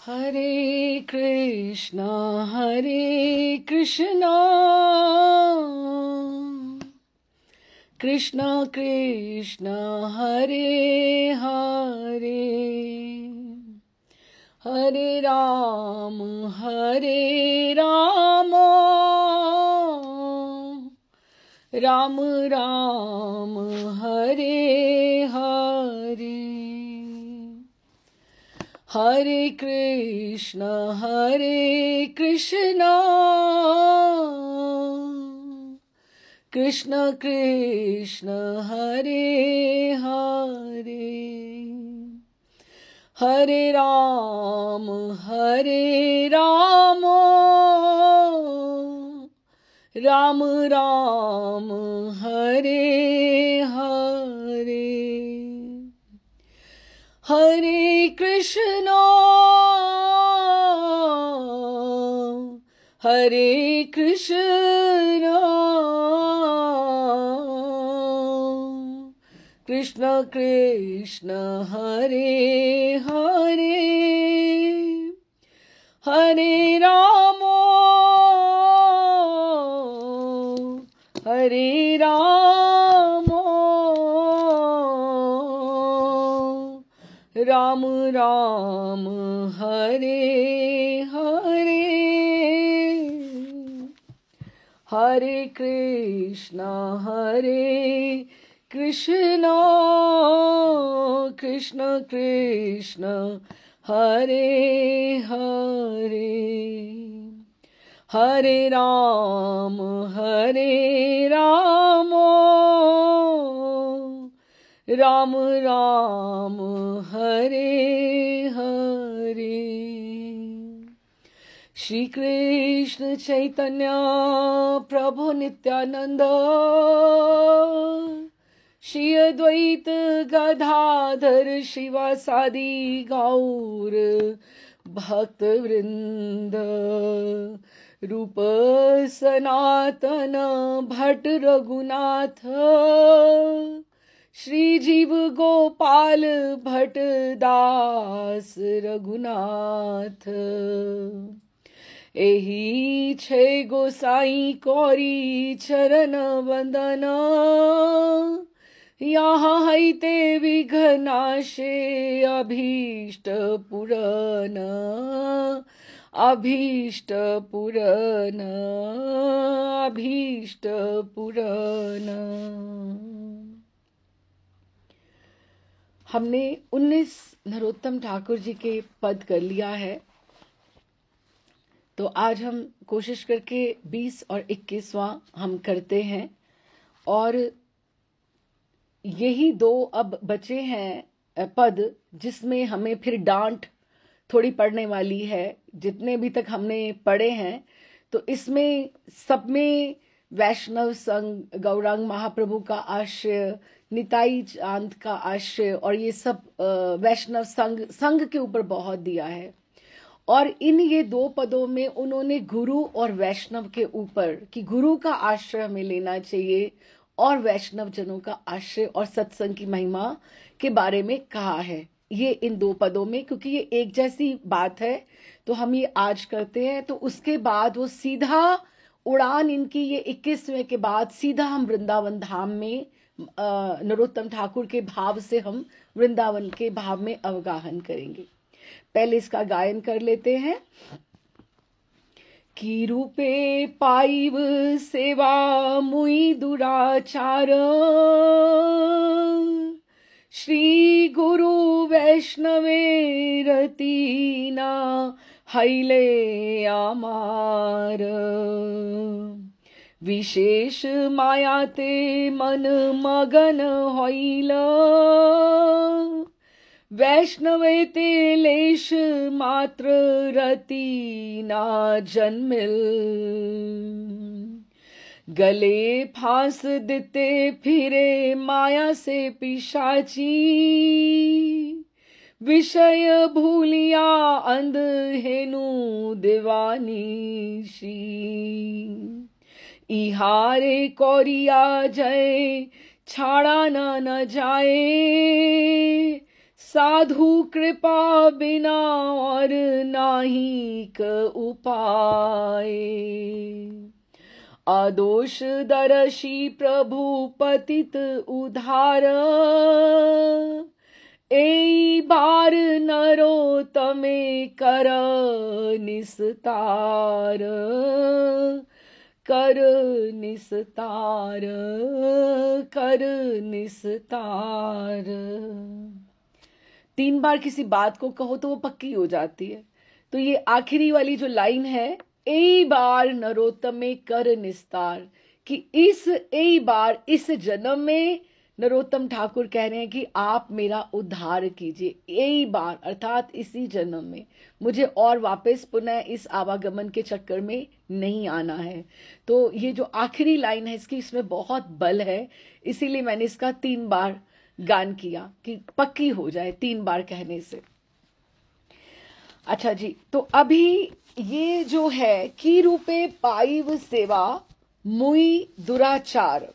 हरे कृष्णा कृष्णा कृष्णा हरे हरे हरे राम राम राम हरे हरे हरे कृष्णा कृष्ण कृष्ण हरे हरे हरे राम राम राम हरे हरे हरे कृष्णा कृष्ण कृष्ण हरे हरे हरे राम राम राम हरे हरे हरे कृष्णा कृष्ण कृष्ण हरे हरे हरे राम राम राम हरे हरे श्री कृष्ण चैतन्य प्रभु नित्यानंद श्री अद्वैत गदाधर शिवासादि गौर भक्त वृंद रूप सनातन भट्ट रघुनाथ श्री जीव गोपाल भट्ट दास रघुनाथ एही छे गोसाई कौरी चरण वंदन यहाँ हैते विघ्नाशे अभीष्ट पुरन। हमने 19 नरोत्तम ठाकुर जी के पद कर लिया है, तो आज हम कोशिश करके 20 और 21वां हम करते हैं, और यही दो अब बचे हैं पद जिसमें हमें फिर डांट थोड़ी पड़ने वाली है। जितने भी तक हमने पढ़े हैं तो इसमें सब में वैष्णव संघ, गौरांग महाप्रभु का आश्रय, निताई चांद का आश्रय और ये सब वैष्णव संघ के ऊपर बहुत दिया है। और इन ये दो पदों में उन्होंने गुरु और वैष्णव के ऊपर कि गुरु का आश्रय हमें लेना चाहिए और वैष्णव जनों का आश्रय और सत्संग की महिमा के बारे में कहा है। ये इन दो पदों में, क्योंकि ये एक जैसी बात है तो हम ये आज करते हैं, तो उसके बाद वो सीधा उड़ान इनकी ये 21वें के बाद सीधा हम वृंदावन धाम में नरोत्तम ठाकुर के भाव से हम वृंदावन के भाव में अवगाहन करेंगे। पहले इसका गायन कर लेते हैं। की रूपे पाइव सेवा मुई दुराचार, श्री गुरु वैष्णवे रतीना हैले आमार, विशेष मायाते मन मगन होइल, वैष्णवे ते लेश मात्र रति ना जन्मिल, गले फांस देते फिरे माया से पिशाची, विषय भूलिया अंध हेनु दीवानीशी, इहारे कोरिया जय छाड़ा न जाए, साधु कृपा बिना और नाही क उपाय। आदोष दर्शी प्रभु पतित उधार, ए बार नरोत्तमे कर निस्तार, कर निस्तार, कर निस्तार। 3 बार किसी बात को कहो तो वो पक्की हो जाती है। तो ये आखिरी वाली जो लाइन है, ए बार नरोत्तमे कर निस्तार, कि इस ए बार, इस जन्म में नरोत्तम ठाकुर कह रहे हैं कि आप मेरा उद्धार कीजिए। ए बार अर्थात इसी जन्म में, मुझे और वापस पुनः इस आवागमन के चक्कर में नहीं आना है। तो ये जो आखिरी लाइन है इसकी, इसमें बहुत बल है, इसीलिए मैंने इसका 3 बार गान किया कि पक्की हो जाए 3 बार कहने से। अच्छा जी, तो अभी ये जो है की रूपे पाइव सेवा मुई दुराचार,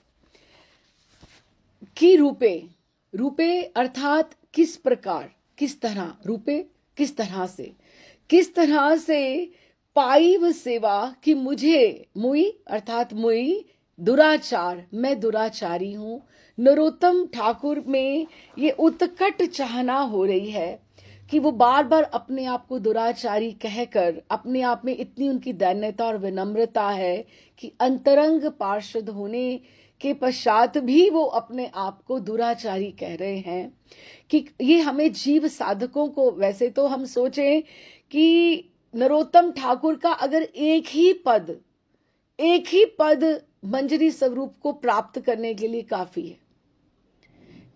की रूपे, रूपे अर्थात किस प्रकार, किस तरह, रूपे किस तरह से, किस तरह से पाइव सेवा कि मुझे, मुई अर्थात मुई, दुराचार मैं दुराचारी हूं। नरोत्तम ठाकुर में ये उत्कट चाहना हो रही है कि वो बार बार अपने आप को दुराचारी कहकर, अपने आप में इतनी उनकी दैन्यता और विनम्रता है कि अंतरंग पार्षद होने के पश्चात भी वो अपने आप को दुराचारी कह रहे हैं। कि ये हमें जीव साधकों को, वैसे तो हम सोचें कि नरोत्तम ठाकुर का अगर एक ही पद मंजरी स्वरूप को प्राप्त करने के लिए काफी है,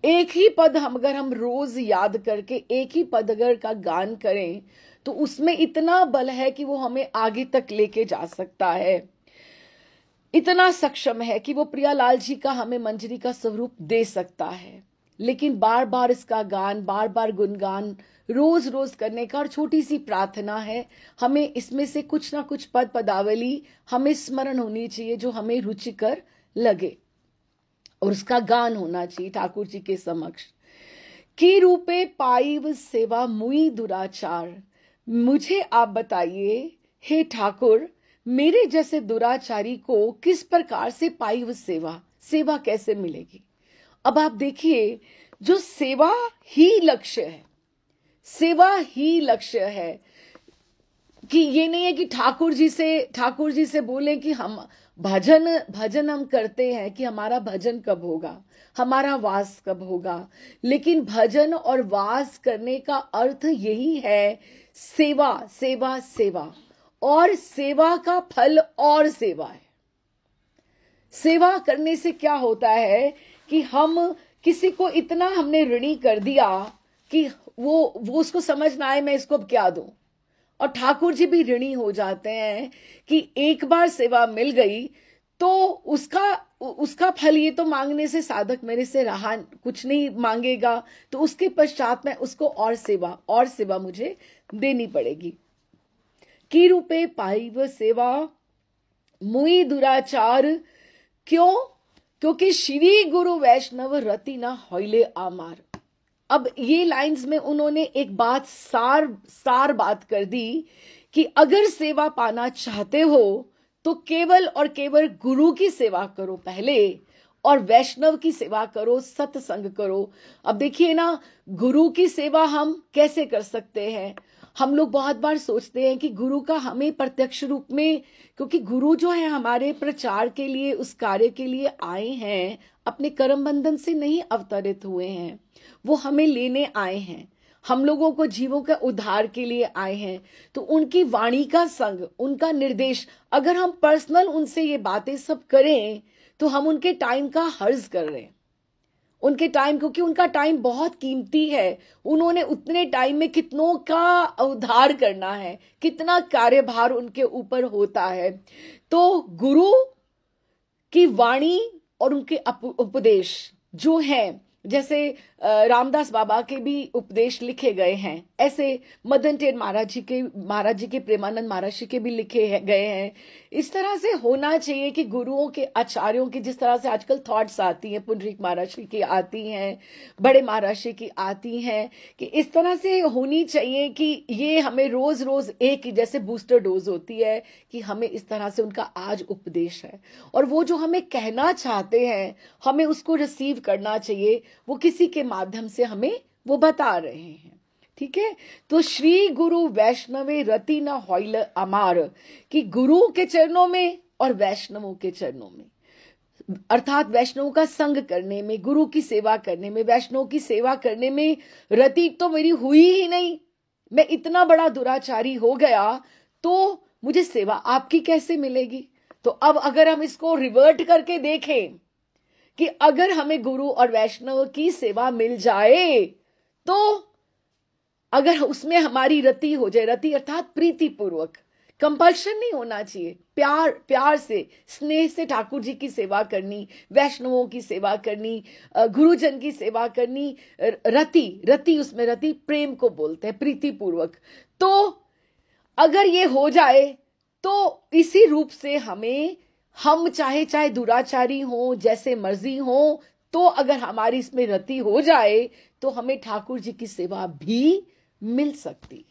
एक ही पद अगर हम रोज याद करके एक ही पद अगर का गान करें तो उसमें इतना बल है कि वो हमें आगे तक लेके जा सकता है, इतना सक्षम है कि वो प्रियालाल जी का हमें मंजरी का स्वरूप दे सकता है। लेकिन बार बार इसका गान, बार बार गुणगान रोज रोज करने का, और छोटी सी प्रार्थना है, हमें इसमें से कुछ ना कुछ पद पदावली हमें स्मरण होनी चाहिए जो हमें रुचिकर लगे, और उसका गान होना चाहिए ठाकुर जी के समक्ष। की रूपे पाइव सेवा मुई दुराचार, मुझे आप बताइए हे ठाकुर, मेरे जैसे दुराचारी को किस प्रकार से पाइव सेवा, सेवा कैसे मिलेगी। अब आप देखिए, जो सेवा ही लक्ष्य है, सेवा ही लक्ष्य है, कि ये नहीं है कि ठाकुर जी से बोलें कि हम भजन हम करते हैं कि हमारा भजन कब होगा, हमारा वास कब होगा। लेकिन भजन और वास करने का अर्थ यही है, सेवा सेवा सेवा, और सेवा का फल और सेवा है। सेवा करने से क्या होता है कि हम किसी को इतना हमने ऋणी कर दिया कि वो उसको समझ ना आए मैं इसको अब क्या दूं, और ठाकुर जी भी ऋणी हो जाते हैं कि एक बार सेवा मिल गई तो उसका फल ये तो मांगने से साधक मेरे से रहा कुछ नहीं मांगेगा, तो उसके पश्चात में उसको और सेवा मुझे देनी पड़ेगी। की रूपे पाइव सेवा मुई दुराचार, क्यों? क्योंकि श्री गुरु वैष्णव रति न होइले आमार। अब ये लाइंस में उन्होंने एक बात सार बात कर दी कि अगर सेवा पाना चाहते हो तो केवल और केवल गुरु की सेवा करो पहले, और वैष्णव की सेवा करो, सत्संग करो। अब देखिए ना, गुरु की सेवा हम कैसे कर सकते हैं। हम लोग बहुत बार सोचते हैं कि गुरु का हमें प्रत्यक्ष रूप में, क्योंकि गुरु जो है हमारे प्रचार के लिए, उस कार्य के लिए आए हैं, अपने कर्म बंधन से नहीं अवतरित हुए हैं, वो हमें लेने आए हैं, हम लोगों को जीवों के उद्धार के लिए आए हैं। तो उनकी वाणी का संग, उनका निर्देश, अगर हम पर्सनल उनसे ये बातें सब करें तो हम उनके टाइम का हर्ज कर रहे हैं, उनके टाइम, क्योंकि उनका टाइम बहुत कीमती है। उन्होंने उतने टाइम में कितनों का उद्धार करना है, कितना कार्यभार उनके ऊपर होता है। तो गुरु की वाणी और उनके उपदेश जो है, जैसे रामदास बाबा के भी उपदेश लिखे गए हैं, ऐसे मदन टेर महाराज जी के प्रेमानंद महाराज जी के भी गए हैं। इस तरह से होना चाहिए कि गुरुओं के आचार्यों की जिस तरह से आजकल थॉट्स आती हैं, पुंडरीक महाराज जी की आती हैं, बड़े महाराज जी की आती हैं, कि इस तरह से होनी चाहिए कि ये हमें रोज रोज एक ही जैसे बूस्टर डोज होती है कि हमें इस तरह से उनका आज उपदेश है, और वो जो हमें कहना चाहते हैं हमें उसको रिसीव करना चाहिए, वो किसी के माध्यम से हमें वो बता रहे हैं। ठीक है, तो श्री गुरु वैष्णवे रति न होइल अमार, कि गुरु के चरणों में और वैष्णवों के चरणों में, अर्थात वैष्णव का संग करने में, गुरु की सेवा करने में, वैष्णव की सेवा करने में रति तो मेरी हुई ही नहीं। मैं इतना बड़ा दुराचारी हो गया तो मुझे सेवा आपकी कैसे मिलेगी? तो अब अगर हम इसको रिवर्ट करके देखें कि अगर हमें गुरु और वैष्णव की सेवा मिल जाए तो अगर उसमें हमारी रति हो जाए, रति अर्थात प्रीति पूर्वक, कंपल्शन नहीं होना चाहिए, प्यार से, स्नेह से ठाकुर जी की सेवा करनी, वैष्णवों की सेवा करनी, गुरुजन की सेवा करनी, रति उसमें रति प्रेम को बोलते हैं, प्रीति पूर्वक। तो अगर ये हो जाए तो इसी रूप से हम चाहे दुराचारी हो, जैसे मर्जी हो, तो अगर हमारी इसमें रति हो जाए तो हमें ठाकुर जी की सेवा भी मिल सकती है।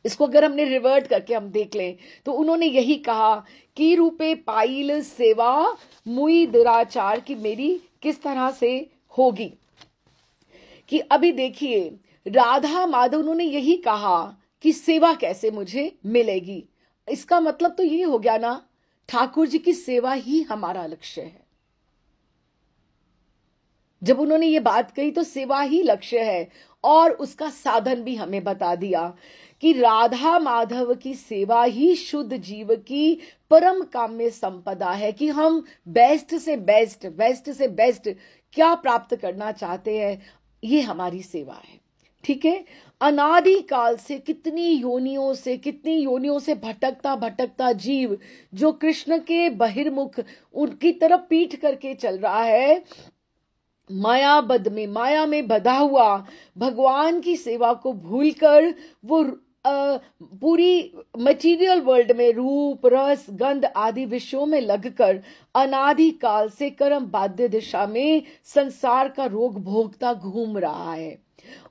इसको अगर हमने रिवर्ट करके हम देख लें तो उन्होंने यही कहा कि रूपे पाइल सेवा मुई दुराचार, की मेरी किस तरह से होगी। कि अभी देखिए राधा माधव, उन्होंने यही कहा कि सेवा कैसे मुझे मिलेगी। इसका मतलब तो ये हो गया ना, ठाकुर जी की सेवा ही हमारा लक्ष्य है। जब उन्होंने ये बात कही तो सेवा ही लक्ष्य है, और उसका साधन भी हमें बता दिया कि राधा माधव की सेवा ही शुद्ध जीव की परम काम्य संपदा है, कि हम बेस्ट से बेस्ट क्या प्राप्त करना चाहते हैं, ये हमारी सेवा है। ठीक है, अनादि काल से कितनी योनियों से भटकता जीव जो कृष्ण के बहिर्मुख उनकी तरफ पीठ करके चल रहा है, माया में बधा हुआ, भगवान की सेवा को भूलकर वो पूरी मटेरियल वर्ल्ड में रूप रस गंध आदि विषयों में लगकर अनादि काल से कर्म बाध्य दिशा में संसार का रोग भोगता घूम रहा है,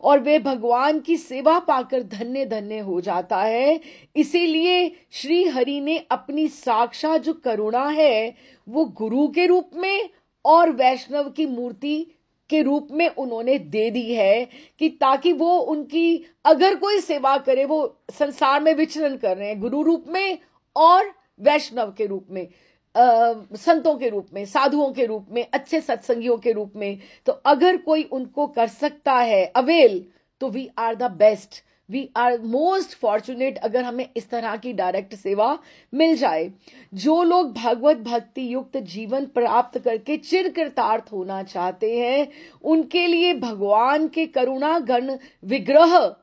और वे भगवान की सेवा पाकर धन्य धन्य हो जाता है। इसीलिए श्री हरि ने अपनी साक्षात जो करुणा है वो गुरु के रूप में और वैष्णव की मूर्ति के रूप में उन्होंने दे दी है, कि ताकि वो उनकी अगर कोई सेवा करे, वो संसार में विचरण कर रहे हैं गुरु रूप में और वैष्णव के रूप में, संतों के रूप में, साधुओं के रूप में, अच्छे सत्संगियों के रूप में, तो अगर कोई उनको कर सकता है अवेल, तो we are the best, we are most fortunate अगर हमें इस तरह की डायरेक्ट सेवा मिल जाए। जो लोग भगवत भक्ति युक्त जीवन प्राप्त करके चिर कृतार्थ होना चाहते हैं, उनके लिए भगवान के करुणा घन विग्रह,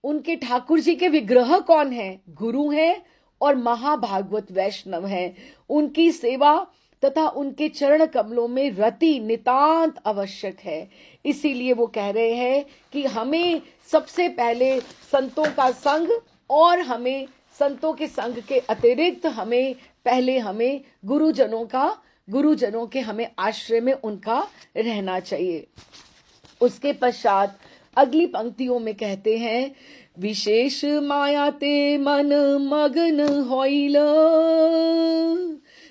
उनके ठाकुर जी के विग्रह कौन है? गुरु हैं और महाभागवत वैष्णव हैं। उनकी सेवा तथा उनके चरण कमलों में रति नितांत आवश्यक है। इसीलिए वो कह रहे हैं कि हमें सबसे पहले संतों का संग, और हमें संतों के संग के अतिरिक्त हमें गुरुजनों के हमें आश्रय में उनका रहना चाहिए। उसके पश्चात अगली पंक्तियों में कहते हैं, विशेष माया ते मन मगन होइल,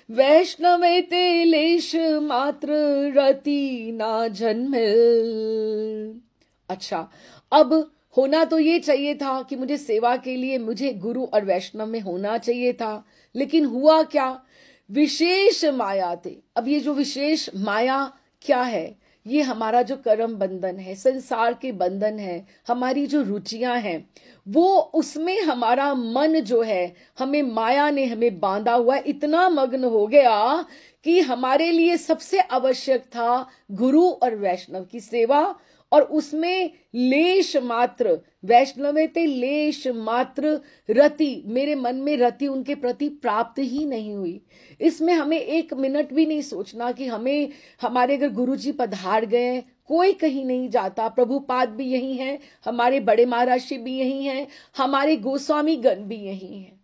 वैष्णवे ते लेश मात्र रति ना जन्मिल। अच्छा, अब होना तो ये चाहिए था कि मुझे सेवा के लिए मुझे गुरु और वैष्णव में होना चाहिए था, लेकिन हुआ क्या? विशेष माया थे। अब ये जो विशेष माया क्या है? ये हमारा जो कर्म बंधन है, संसार के बंधन है, हमारी जो रुचियां हैं, वो उसमें हमारा मन जो है, हमें माया ने हमें बांधा हुआ, इतना मग्न हो गया कि हमारे लिए सबसे आवश्यक था गुरु और वैष्णव की सेवा, और उसमें लेश मात्र वैष्णवे ते लेश मात्र रति, मेरे मन में रति उनके प्रति प्राप्त ही नहीं हुई। इसमें हमें एक मिनट भी नहीं सोचना कि हमें, हमारे अगर गुरुजी पधार गए, कोई कहीं नहीं जाता, प्रभुपाद भी यही हैं, हमारे बड़े महाराज भी यही हैं, हमारे गोस्वामी गण भी यही हैं,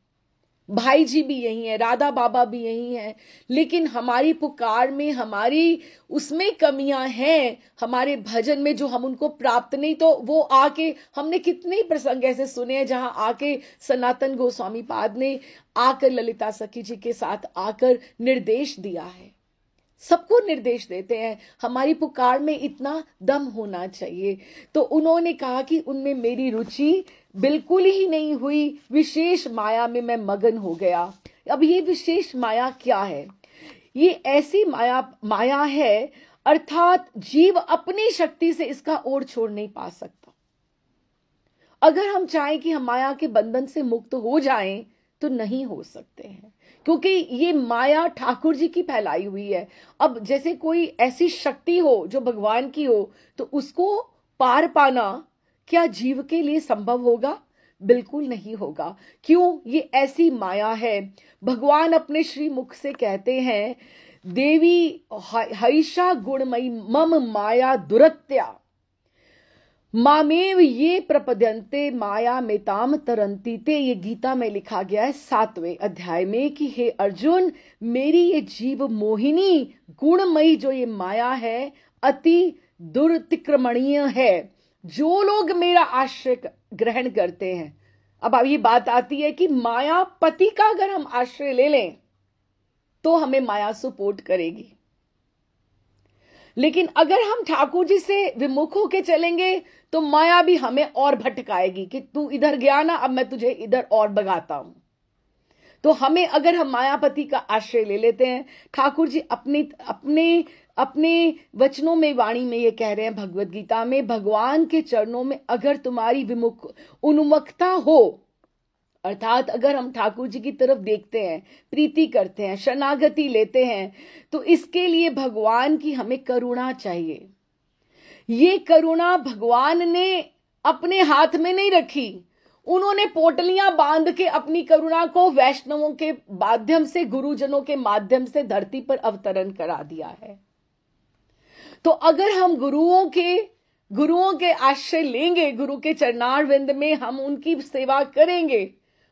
भाई जी भी यही है, राधा बाबा भी यही है, लेकिन हमारी पुकार में, हमारी उसमें कमियां हैं, हमारे भजन में जो हम उनको प्राप्त नहीं। तो वो आके, हमने कितने प्रसंग ऐसे सुने हैं जहां आके सनातन गोस्वामी पाद ने आकर ललिता सखी जी के साथ आकर निर्देश दिया है। सबको निर्देश देते हैं, हमारी पुकार में इतना दम होना चाहिए। तो उन्होंने कहा कि उनमें मेरी रुचि बिल्कुल ही नहीं हुई, विशेष माया में मैं मगन हो गया। अब ये विशेष माया क्या है? ये ऐसी माया है, अर्थात जीव अपनी शक्ति से इसका ओर छोड़ नहीं पा सकता। अगर हम चाहें कि हम माया के बंधन से मुक्त हो जाएं तो नहीं हो सकते हैं, क्योंकि ये माया ठाकुर जी की फैलाई हुई है। अब जैसे कोई ऐसी शक्ति हो जो भगवान की हो, तो उसको पार पाना क्या जीव के लिए संभव होगा? बिल्कुल नहीं होगा। क्यों? ये ऐसी माया है। भगवान अपने श्री मुख से कहते हैं, देवी हैषा गुणमयी मम माया दुरत्या मामेव ये प्रपद्यन्ते माया मेताम तरंती ते। ये गीता में लिखा गया है 7वें अध्याय में कि हे अर्जुन, मेरी ये जीव मोहिनी गुणमयी जो ये माया है, अति दुर्तिक्रमणीय है। जो लोग मेरा आश्रय ग्रहण करते हैं, अब ये बात आती है कि मायापति का अगर हम आश्रय ले लें तो हमें माया सपोर्ट करेगी, लेकिन अगर हम ठाकुर जी से विमुख होके चलेंगे तो माया भी हमें और भटकाएगी कि तू इधर गया ना, अब मैं तुझे इधर और भगाता हूं। तो हमें, अगर हम मायापति का आश्रय ले लेते हैं, ठाकुर जी अपने वचनों में, वाणी में ये कह रहे हैं भगवत गीता में, भगवान के चरणों में अगर तुम्हारी उन्मुखता हो, अर्थात अगर हम ठाकुर जी की तरफ देखते हैं, प्रीति करते हैं, शरणागति लेते हैं, तो इसके लिए भगवान की हमें करुणा चाहिए। ये करुणा भगवान ने अपने हाथ में नहीं रखी, उन्होंने पोटलियां बांध के अपनी करुणा को वैष्णवों के माध्यम से, गुरुजनों के माध्यम से धरती पर अवतरण करा दिया है। तो अगर हम गुरुओं के आश्रय लेंगे, गुरु के चरणारविंद में हम उनकी सेवा करेंगे,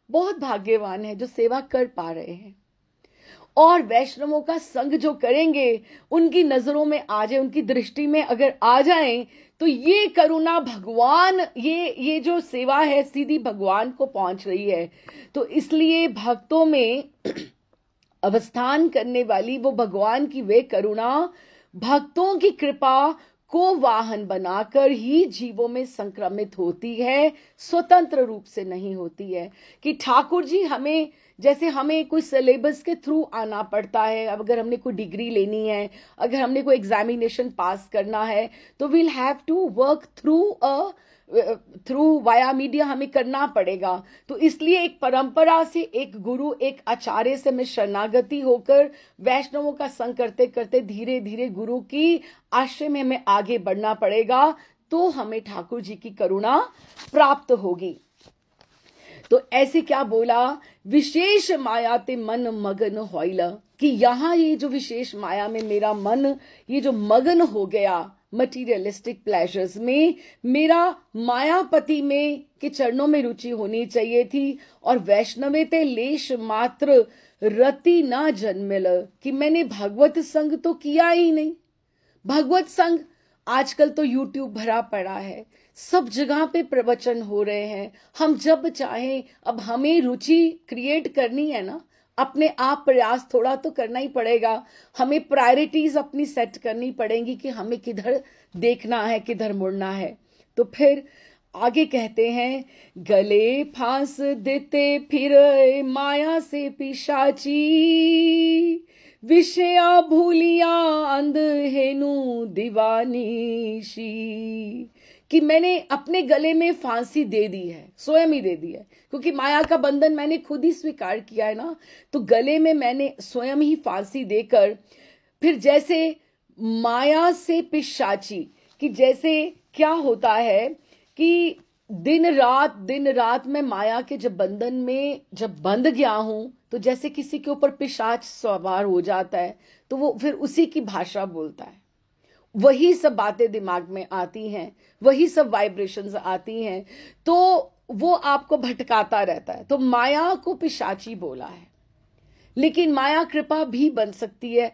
बहुत भाग्यवान है जो सेवा कर पा रहे हैं। और वैष्णवों का संग जो करेंगे, उनकी नजरों में आ जाए, उनकी दृष्टि में अगर आ जाए, तो ये करुणा भगवान, ये जो सेवा है सीधी भगवान को पहुंच रही है। तो इसलिए भक्तों में अवस्थान करने वाली वो भगवान की वे करुणा भक्तों की कृपा को वाहन बनाकर ही जीवों में संक्रमित होती है, स्वतंत्र रूप से नहीं होती है। कि ठाकुर जी हमें, जैसे हमें कोई सिलेबस के थ्रू आना पड़ता है, अब अगर हमने कोई डिग्री लेनी है, अगर हमने कोई एग्जामिनेशन पास करना है, तो we'll have to work through via media, हमें करना पड़ेगा। तो इसलिए एक परंपरा से, एक गुरु, एक आचार्य से मैं शरणागति होकर वैष्णवों का संग करते करते धीरे धीरे गुरु की आश्रय में हमें आगे बढ़ना पड़ेगा, तो हमें ठाकुर जी की करुणा प्राप्त होगी। तो ऐसे क्या बोला, विशेष माया ते मन मगन होइला, कि यहां ये जो विशेष माया में मेरा मन ये जो मगन हो गया, मटीरियलिस्टिक प्लेजर्स में, मेरा मायापति में के चरणों में रुचि होनी चाहिए थी। और वैष्णवे ते लेश मात्र रति ना जन्मिल, कि मैंने भगवत संग तो किया ही नहीं। भगवत संग आजकल तो यूट्यूब भरा पड़ा है, सब जगह पे प्रवचन हो रहे हैं, हम जब चाहें, अब हमें रुचि क्रिएट करनी है ना, अपने आप प्रयास थोड़ा तो करना ही पड़ेगा, हमें प्रायोरिटीज अपनी सेट करनी पड़ेंगी कि हमें किधर देखना है, किधर मुड़ना है। तो फिर आगे कहते हैं, गले फांस देते फिर माया से पिशाची, विषया भूलिया अंध हेनु दीवानीशी, कि मैंने अपने गले में फांसी दे दी है, स्वयं ही दे दी है, क्योंकि माया का बंधन मैंने खुद ही स्वीकार किया है ना। तो गले में मैंने स्वयं ही फांसी देकर, फिर जैसे माया से पिशाची, कि जैसे क्या होता है कि दिन रात मैं माया के जब बंधन में जब बंध गया हूं, तो जैसे किसी के ऊपर पिशाच सवार हो जाता है, तो वो फिर उसी की भाषा बोलता है, वही सब बातें दिमाग में आती हैं, वही सब वाइब्रेशंस आती हैं, तो वो आपको भटकाता रहता है। तो माया को पिशाची बोला है, लेकिन माया कृपा भी बन सकती है।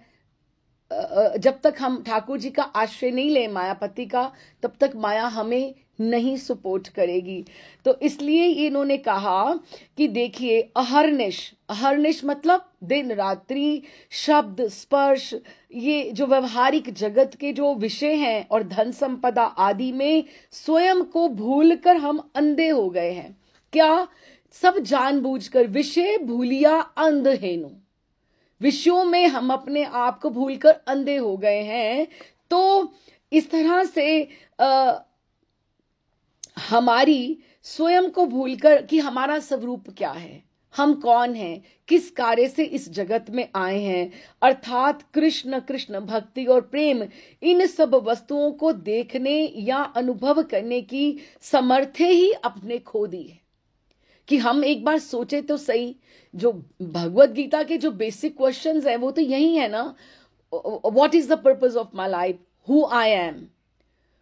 जब तक हम ठाकुर जी का आश्रय नहीं ले मायापति का, तब तक माया हमें नहीं सपोर्ट करेगी। तो इसलिए इन्होंने कहा कि देखिए, अहर्निश मतलब दिन रात्रि, शब्द स्पर्श, ये जो व्यवहारिक जगत के जो विषय हैं और धन संपदा आदि में स्वयं को भूलकर हम अंधे हो गए हैं। क्या? सब जानबूझकर विषय भूलिया अंध हेनु, विषयों में हम अपने आप को भूलकर अंधे हो गए हैं। तो इस तरह से हमारी स्वयं को भूलकर कि हमारा स्वरूप क्या है, हम कौन हैं, किस कार्य से इस जगत में आए हैं, अर्थात कृष्ण भक्ति और प्रेम, इन सब वस्तुओं को देखने या अनुभव करने की सामर्थ्य ही अपने खो दी है। कि हम एक बार सोचे तो सही, जो भगवत गीता के जो बेसिक क्वेश्चंस हैं वो तो यही है ना, what is the purpose of my life, who I am,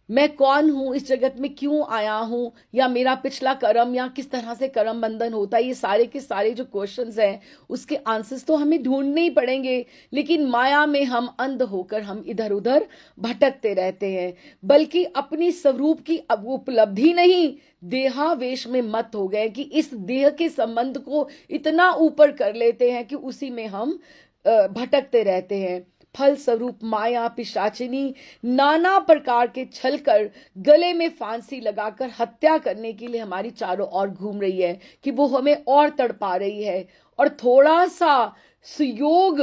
मैं कौन हूं, इस जगत में क्यों आया हूं, या मेरा पिछला कर्म, या किस तरह से कर्म बंधन होता है, ये सारे के सारे जो क्वेश्चंस हैं उसके आंसर्स तो हमें ढूंढने ही पड़ेंगे। लेकिन माया में हम अंध होकर हम इधर उधर भटकते रहते हैं, बल्कि अपनी स्वरूप की उपलब्धि नहीं, देहावेश में मत हो गए कि इस देह के संबंध को इतना ऊपर कर लेते हैं कि उसी में हम भटकते रहते हैं। फल स्वरूप माया पिशाचिनी नाना प्रकार के छल कर गले में फांसी लगाकर हत्या करने के लिए हमारी चारों ओर घूम रही है, कि वो हमें और तड़पा रही है, और थोड़ा सा सुयोग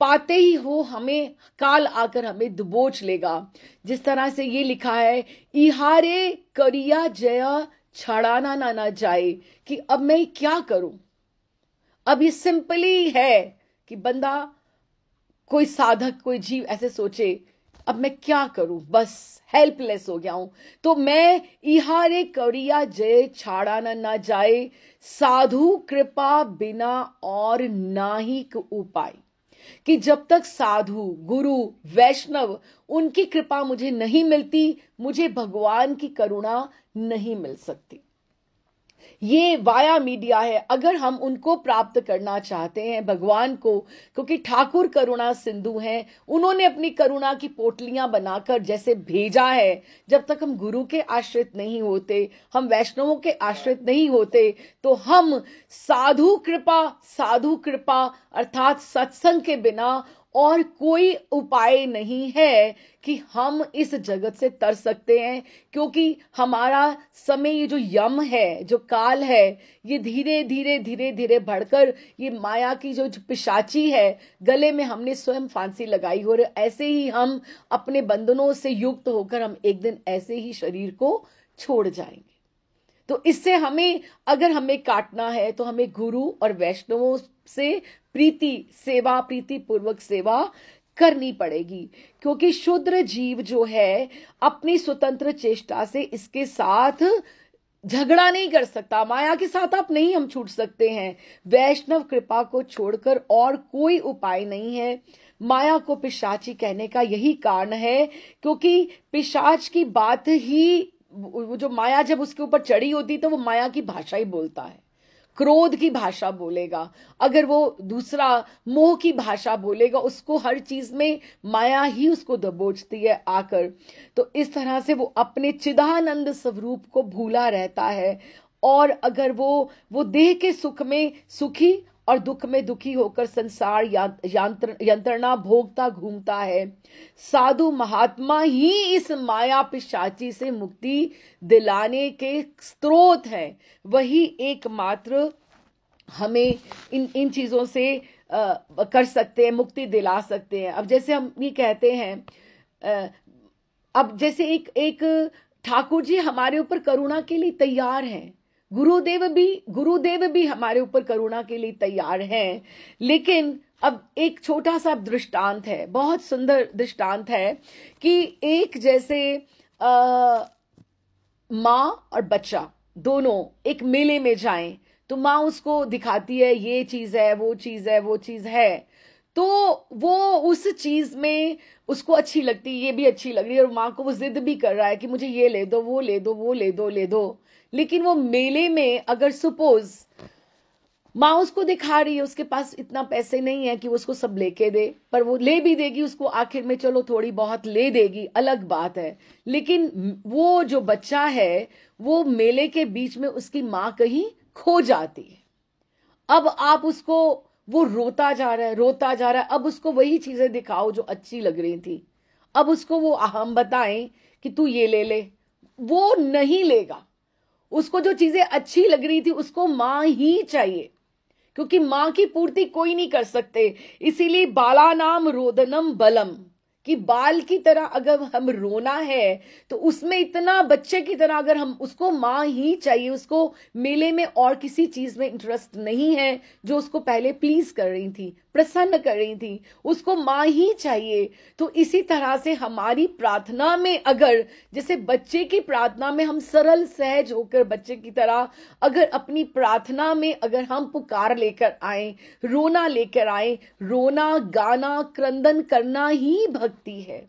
पाते ही हो हमें काल आकर हमें दबोच लेगा। जिस तरह से ये लिखा है, इहारे करिया जया छड़ाना ना जाए, कि अब मैं क्या करूं। अब ये सिंपली है कि बंदा, कोई साधक, कोई जीव ऐसे सोचे, अब मैं क्या करूं, बस हेल्पलेस हो गया हूं। तो मैं इहारे करिया जय छाड़ा ना जाए, साधु कृपा बिना और ना ही उपाय, कि जब तक साधु गुरु वैष्णव उनकी कृपा मुझे नहीं मिलती, मुझे भगवान की करुणा नहीं मिल सकती। ये वाया मीडिया है। अगर हम उनको प्राप्त करना चाहते हैं, भगवान को, क्योंकि ठाकुर करुणा सिंधु हैं, उन्होंने अपनी करुणा की पोटलियां बनाकर जैसे भेजा है, जब तक हम गुरु के आश्रित नहीं होते, हम वैष्णवों के आश्रित नहीं होते, तो हम साधु कृपा अर्थात सत्संग के बिना और कोई उपाय नहीं है कि हम इस जगत से तर सकते हैं। क्योंकि हमारा समय, ये जो यम है, जो काल है, ये धीरे धीरे बढ़कर ये माया की जो पिशाची है, गले में हमने स्वयं फांसी लगाई, और ऐसे ही हम अपने बंधनों से युक्त होकर हम एक दिन ऐसे ही शरीर को छोड़ जाएंगे। तो इससे हमें, अगर हमें काटना है, तो हमें गुरु और वैष्णवों से प्रीति पूर्वक सेवा करनी पड़ेगी। क्योंकि शूद्र जीव जो है, अपनी स्वतंत्र चेष्टा से इसके साथ झगड़ा नहीं कर सकता, माया के साथ आप नहीं हम छूट सकते हैं। वैष्णव कृपा को छोड़कर और कोई उपाय नहीं है। माया को पिशाची कहने का यही कारण है, क्योंकि पिशाच की बात ही, वो जो माया जब उसके ऊपर चढ़ी होती तो वो माया की भाषा ही बोलता है, क्रोध की भाषा बोलेगा। अगर वो दूसरा मोह की भाषा बोलेगा, उसको हर चीज में माया ही उसको दबोचती है आकर। तो इस तरह से वो अपने चिदानंद स्वरूप को भूला रहता है, और अगर वो देह के सुख में सुखी और दुख में दुखी होकर संसार यंत्रणा भोगता घूमता है। साधु महात्मा ही इस माया पिशाची से मुक्ति दिलाने के स्रोत है, वही एकमात्र हमें इन चीजों से कर सकते हैं, मुक्ति दिला सकते हैं। अब जैसे हम ये कहते हैं, अब जैसे एक ठाकुर जी हमारे ऊपर करुणा के लिए तैयार हैं, गुरुदेव भी हमारे ऊपर करुणा के लिए तैयार हैं। लेकिन अब एक छोटा सा दृष्टांत है, बहुत सुंदर दृष्टांत है, कि एक जैसे माँ और बच्चा दोनों एक मेले में जाएं तो माँ उसको दिखाती है ये चीज है, वो चीज है, वो चीज है, तो वो उस चीज में उसको अच्छी लगती है, ये भी अच्छी लग रही है, और माँ को वो जिद भी कर रहा है कि मुझे ये ले दो, वो ले दो, वो ले दो, ले दो। लेकिन वो मेले में अगर सपोज माँ उसको दिखा रही है उसके पास इतना पैसे नहीं है कि वो उसको सब लेके दे, पर वो ले भी देगी उसको आखिर में, चलो थोड़ी बहुत ले देगी, अलग बात है। लेकिन वो जो बच्चा है वो मेले के बीच में उसकी माँ कहीं खो जाती है। अब आप उसको, वो रोता जा रहा है, रोता जा रहा है, अब उसको वही चीजें दिखाओ जो अच्छी लग रही थी, अब उसको वो हम बताएं कि तू ये ले ले, वो नहीं लेगा। उसको जो चीजें अच्छी लग रही थी उसको मां ही चाहिए, क्योंकि मां की पूर्ति कोई नहीं कर सकते। इसीलिए बाला नाम रोदनम बलम, कि बाल की तरह अगर हम रोना है तो उसमें इतना बच्चे की तरह अगर हम, उसको मां ही चाहिए, उसको मेले में और किसी चीज में इंटरेस्ट नहीं है जो उसको पहले प्लीज कर रही थी, प्रसन्न कर रही थी, उसको मां ही चाहिए। तो इसी तरह से हमारी प्रार्थना में अगर, जैसे बच्चे की प्रार्थना में हम सरल सहज होकर बच्चे की तरह अगर अपनी प्रार्थना में अगर हम पुकार लेकर आए, रोना लेकर आए, रोना गाना क्रंदन करना ही भक्ति है,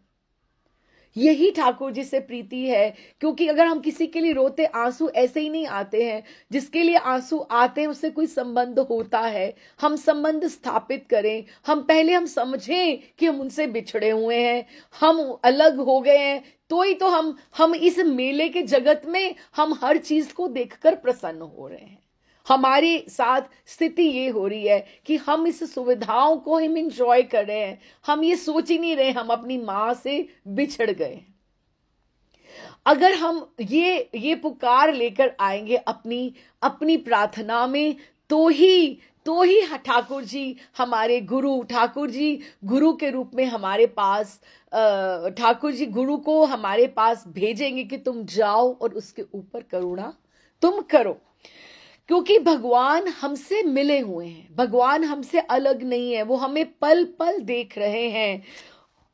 यही ठाकुर जी से प्रीति है। क्योंकि अगर हम किसी के लिए रोते, आंसू ऐसे ही नहीं आते हैं, जिसके लिए आंसू आते हैं उससे कोई संबंध होता है, हम संबंध स्थापित करें, हम पहले हम समझें कि हम उनसे बिछड़े हुए हैं, हम अलग हो गए हैं, तो ही तो हम इस मेले के जगत में हम हर चीज को देखकर प्रसन्न हो रहे हैं। हमारे साथ स्थिति ये हो रही है कि हम इस सुविधाओं को हम इंजॉय कर रहे हैं, हम ये सोच ही नहीं रहे हम अपनी मां से बिछड़ गए। अगर हम ये पुकार लेकर आएंगे अपनी अपनी प्रार्थना में, तो ही ठाकुर जी हमारे गुरु, ठाकुर जी गुरु के रूप में हमारे पास, ठाकुर जी गुरु को हमारे पास भेजेंगे कि तुम जाओ और उसके ऊपर करुणा तुम करो। क्योंकि भगवान हमसे मिले हुए हैं, भगवान हमसे अलग नहीं है, वो हमें पल पल देख रहे हैं।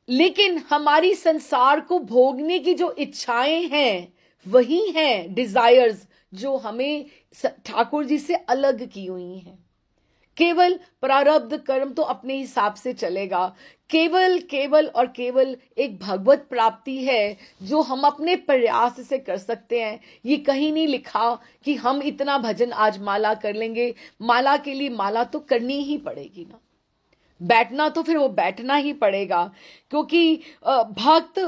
लेकिन हमारी संसार को भोगने की जो इच्छाएं हैं वही हैं डिजायर्स जो हमें ठाकुर जी से अलग की हुई हैं। केवल प्रारब्ध कर्म तो अपने हिसाब से चलेगा, केवल केवल और केवल एक भगवत प्राप्ति है जो हम अपने प्रयास से कर सकते हैं। ये कहीं नहीं लिखा कि हम इतना भजन आज माला कर लेंगे, माला के लिए माला तो करनी ही पड़ेगी ना, बैठना तो फिर वो बैठना ही पड़ेगा। क्योंकि भक्त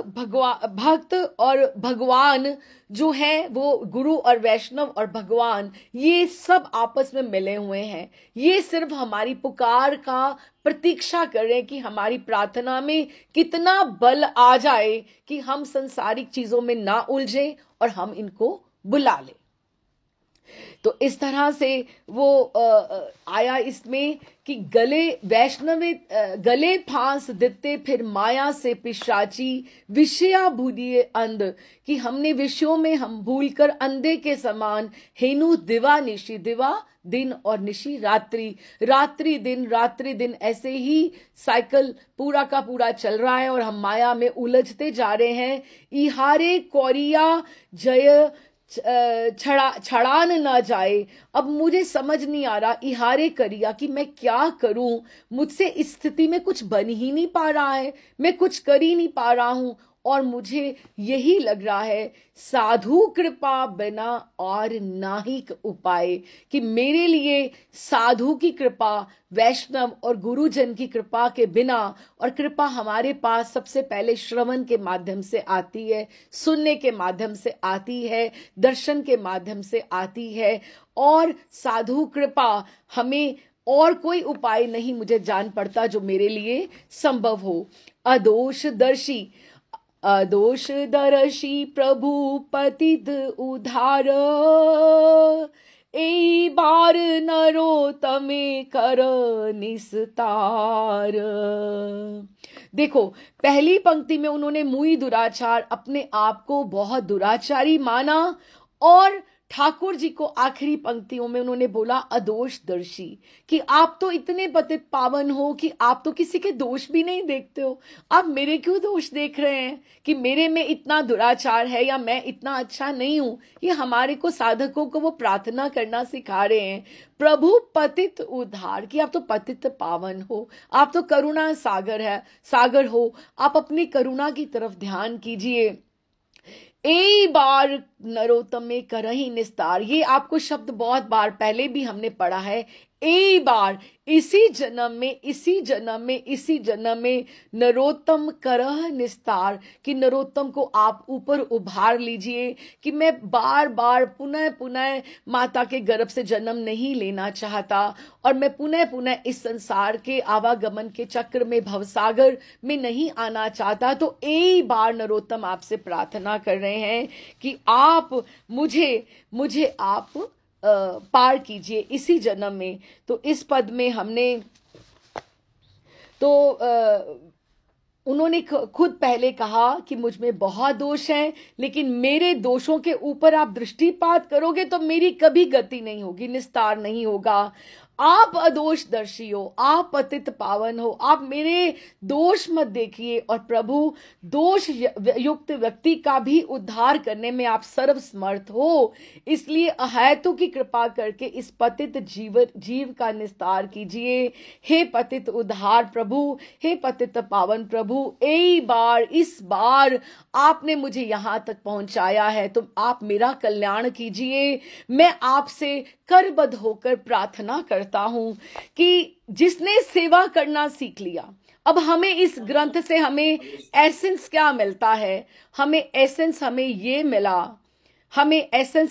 और भगवान जो है, वो गुरु और वैष्णव और भगवान, ये सब आपस में मिले हुए हैं। ये सिर्फ हमारी पुकार का प्रतीक्षा कर रहे हैं कि हमारी प्रार्थना में कितना बल आ जाए कि हम संसारिक चीजों में ना उलझें और हम इनको बुला लें। तो इस तरह से वो आया इसमें कि गले वैष्णवे गले फांस देते फिर माया से पिशाची, विषया भूलिए अंध, कि हमने विषयों में हम भूलकर अंधे के समान, हेनु दिवा निशी, दिवा दिन और निशी रात्रि, रात्रि दिन, रात्रि दिन, ऐसे ही साइकिल पूरा का पूरा चल रहा है और हम माया में उलझते जा रहे हैं। इहारे कौरिया जय छड़ान ना जाए। अब मुझे समझ नहीं आ रहा इहारे करिया कि मैं क्या करूं, मुझसे इस स्थिति में कुछ बन ही नहीं पा रहा है, मैं कुछ कर ही नहीं पा रहा हूं। और मुझे यही लग रहा है साधु कृपा बिना और नाहिक उपाय, कि मेरे लिए साधु की कृपा, वैष्णव और गुरुजन की कृपा के बिना, और कृपा हमारे पास सबसे पहले श्रवण के माध्यम से आती है, सुनने के माध्यम से आती है, दर्शन के माध्यम से आती है, और साधु कृपा हमें और कोई उपाय नहीं मुझे जान पड़ता जो मेरे लिए संभव हो। अदोष दर्शी प्रभु पतित उधार, ए बार नरो तमे कर निस्तार। देखो, पहली पंक्ति में उन्होंने मुई दुराचार, अपने आप को बहुत दुराचारी माना, और ठाकुर जी को आखिरी पंक्तियों में उन्होंने बोला अदोषदर्शी, कि आप तो इतने पतित पावन हो कि आप तो किसी के दोष भी नहीं देखते हो, आप मेरे क्यों दोष देख रहे हैं कि मेरे में इतना दुराचार है या मैं इतना अच्छा नहीं हूं। ये हमारे को साधकों को वो प्रार्थना करना सिखा रहे हैं, प्रभु पतित उद्धार, कि आप तो पतित पावन हो, आप तो करुणा सागर हो, आप अपनी करुणा की तरफ ध्यान कीजिए। ए बार नरोत्तम में करही निस्तार, ये आपको शब्द बहुत बार पहले भी हमने पढ़ा है। ए बार, इसी जन्म में, इसी जन्म में, इसी जन्म में नरोत्तम करह निस्तार, कि नरोत्तम को आप ऊपर उभार लीजिए, कि मैं बार बार पुनः पुनः माता के गर्भ से जन्म नहीं लेना चाहता, और मैं पुनः पुनः इस संसार के आवागमन के चक्र में, भवसागर में नहीं आना चाहता। तो एक बार नरोत्तम आपसे प्रार्थना कर रहे हैं कि आप मुझे आप पार कीजिए इसी जन्म में। तो इस पद में हमने तो उन्होंने खुद पहले कहा कि मुझ में बहुत दोष हैं, लेकिन मेरे दोषों के ऊपर आप दृष्टिपात करोगे तो मेरी कभी गति नहीं होगी, निस्तार नहीं होगा। आप अदोषदर्शी हो, आप पतित पावन हो, आप मेरे दोष मत देखिए, और प्रभु दोष युक्त व्यक्ति का भी उद्धार करने में आप सर्वसमर्थ हो। इसलिए अहेतु की कृपा करके इस पतित जीव का निस्तार कीजिए। हे पतित उद्धार प्रभु, हे पतित पावन प्रभु, इस बार आपने मुझे यहां तक पहुंचाया है, तो आप मेरा कल्याण कीजिए। मैं आपसे करबद्ध होकर प्रार्थना करता हूं कि जिसने सेवा करना सीख लिया, अब हमें इस ग्रंथ से हमें एसेंस क्या मिलता है, हमें एसेंस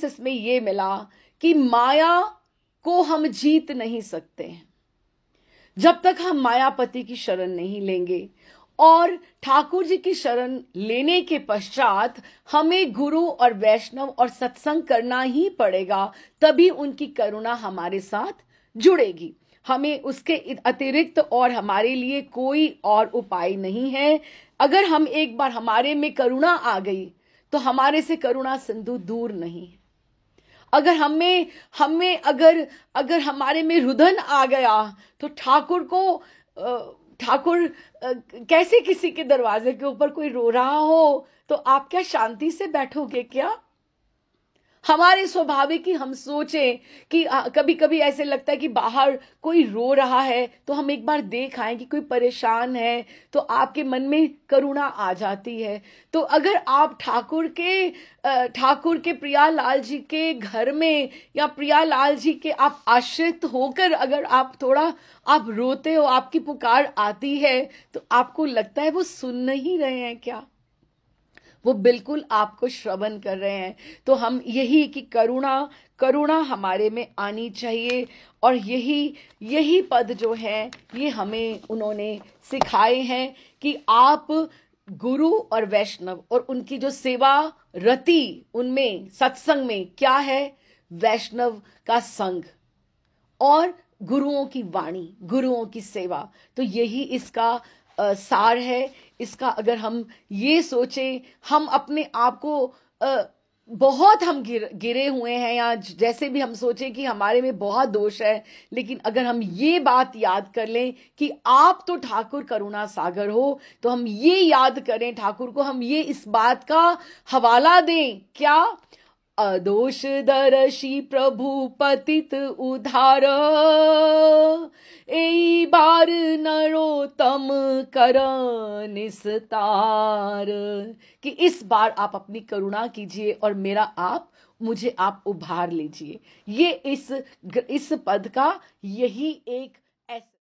इसमें ये मिला कि माया को हम जीत नहीं सकते हैं जब तक हम मायापति की शरण नहीं लेंगे, और ठाकुर जी की शरण लेने के पश्चात हमें गुरु और वैष्णव और सत्संग करना ही पड़ेगा, तभी उनकी करुणा हमारे साथ जुड़ेगी। हमें उसके अतिरिक्त और हमारे लिए कोई और उपाय नहीं है। अगर हम एक बार हमारे में करुणा आ गई तो हमारे से करुणा सिंधु दूर नहीं है। अगर अगर हमारे में रुदन आ गया तो ठाकुर कैसे किसी के दरवाजे के ऊपर कोई रो रहा हो तो आप क्या शांति से बैठोगे क्या? हमारे स्वाभाविक ही हम सोचें कि कभी कभी ऐसे लगता है कि बाहर कोई रो रहा है तो हम एक बार देख आए कि कोई परेशान है, तो आपके मन में करुणा आ जाती है। तो अगर आप ठाकुर के प्रियालाल जी के घर में या प्रियालाल जी के आप आश्रित होकर अगर आप रोते हो, आपकी पुकार आती है, तो आपको लगता है वो सुन नहीं रहे हैं क्या? वो बिल्कुल आपको श्रवण कर रहे हैं। तो हम यही कि करुणा हमारे में आनी चाहिए, और यही पद जो है ये हमें उन्होंने सिखाए हैं कि आप गुरु और वैष्णव और उनकी जो सेवा रति, उनमें सत्संग में क्या है, वैष्णव का संग और गुरुओं की वाणी, गुरुओं की सेवा। तो यही इसका सार है। इसका अगर हम ये सोचें, हम अपने आप को बहुत हम गिरे हुए हैं, या जैसे भी हम सोचें कि हमारे में बहुत दोष है, लेकिन अगर हम ये बात याद कर लें कि आप तो ठाकुर करुणा सागर हो, तो हम ये याद करें ठाकुर को, हम ये इस बात का हवाला दें क्या, अदोष दर्शी प्रभु पतित उद्धार, ए बार नरोत्तम कर निस्तार, कि इस बार आप अपनी करुणा कीजिए और मुझे आप उभार लीजिए। ये इस पद का यही एक